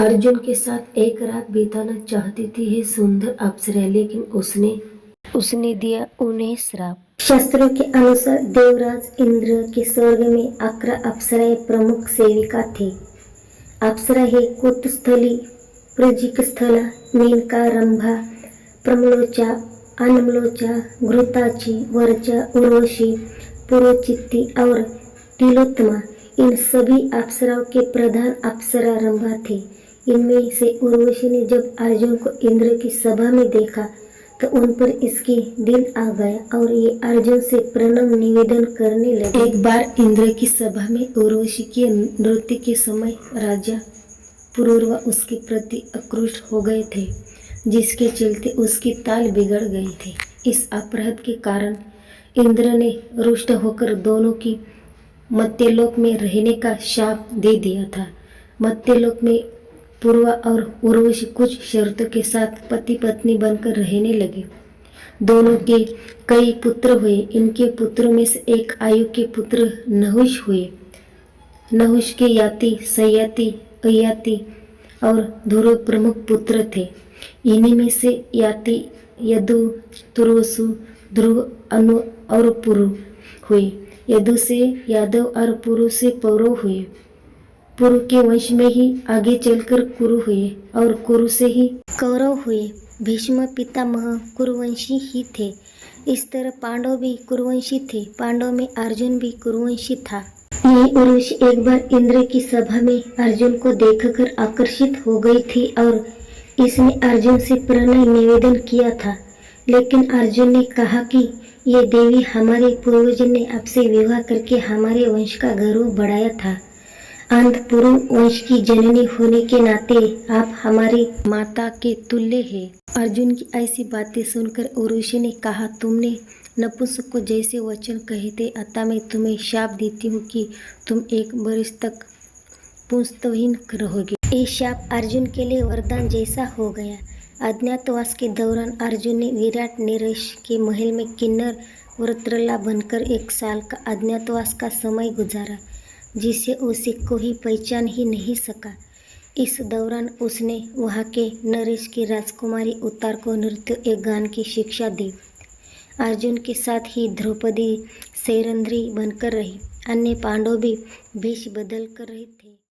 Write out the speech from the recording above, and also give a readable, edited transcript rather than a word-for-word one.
अर्जुन के साथ एक रात बिताना चाहती थी ये सुंदर अप्सरा, लेकिन उसने दिया उन्हें श्राप। शास्त्रों के अनुसार देवराज इंद्र के स्वर्ग में 11 अप्सराएं प्रमुख सेविका थी। अप्सरा हे कुतस्थली, प्रजिकस्थला, मेनका, रंभा, प्रमलोचा, अनमलोचा, घृताची, वर्चा, उर्वशी, पुरोचिति और तिलोत्तमा। इन सभी अप्सराओं के प्रधान अप्सरा रंभा थी। इनमें से उर्वशी ने जब अर्जुन को इंद्र की सभा में देखा तो उन पर इसके दिल आ गया और ये अर्जुन से प्रणव निवेदन करने लगे। एक बार इंद्र की सभा में उर्वशी के नृत्य के समय राजा पुरूरवा उसके प्रति आक्रुष्ट हो गए थे, जिसके चलते उसकी ताल बिगड़ गई थी। इस अपराध के कारण इंद्र ने रुष्ट होकर दोनों की मर्त्यलोक में रहने का शाप दे दिया था। मर्त्यलोक में पूर्वा और उर्वशी कुछ शर्तों के साथ पति पत्नी बनकर रहने लगे। दोनों के कई पुत्र हुए। इनके पुत्रों में से एक आयु के पुत्र नहुष हुए। नहुष के याति, सयाति, अयाति और ध्रुव प्रमुख पुत्र थे। इन्हीं में से याति यदु, तुर्वसु, ध्रुव, अनु और पुरु हुए। यदु से यादव और पुरु से पौरव हुए। पुरु के वंश में ही आगे चलकर कुरु हुए और कुरु से ही कौरव हुए। भीष्म पितामह कुरुवंशी ही थे। इस तरह पांडव भी कुरुवंशी थे। पांडव में अर्जुन भी कुरुवंशी था। ये उर्वशी एक बार इंद्र की सभा में अर्जुन को देखकर आकर्षित हो गई थी और इसने अर्जुन से प्रणय निवेदन किया था। लेकिन अर्जुन ने कहा कि ये देवी हमारे पूर्वजों ने आपसे विवाह करके हमारे वंश का गौरव बढ़ाया था। अंतपुरु वंश की जननी होने के नाते आप हमारी माता के तुल्य है। अर्जुन की ऐसी बातें सुनकर उर्वशी ने कहा, तुमने नपुंसक को जैसे वचन कहे थे, अतः मैं तुम्हें शाप देती हूँ कि तुम एक बरस तक पुंसत्वहीन रहोगे। ये शाप अर्जुन के लिए वरदान जैसा हो गया। अज्ञातवास के दौरान अर्जुन ने विराट नरेश के महल में किन्नर वरत्रला बनकर 1 साल का अज्ञातवास का समय गुजारा, जिसे उसे कोई पहचान ही नहीं सका। इस दौरान उसने वहाँ के नरेश की राजकुमारी उतार को नृत्य एक गान की शिक्षा दी। अर्जुन के साथ ही द्रौपदी सैरंध्री बनकर रही। अन्य पांडव भी वेश बदल कर रहे थे।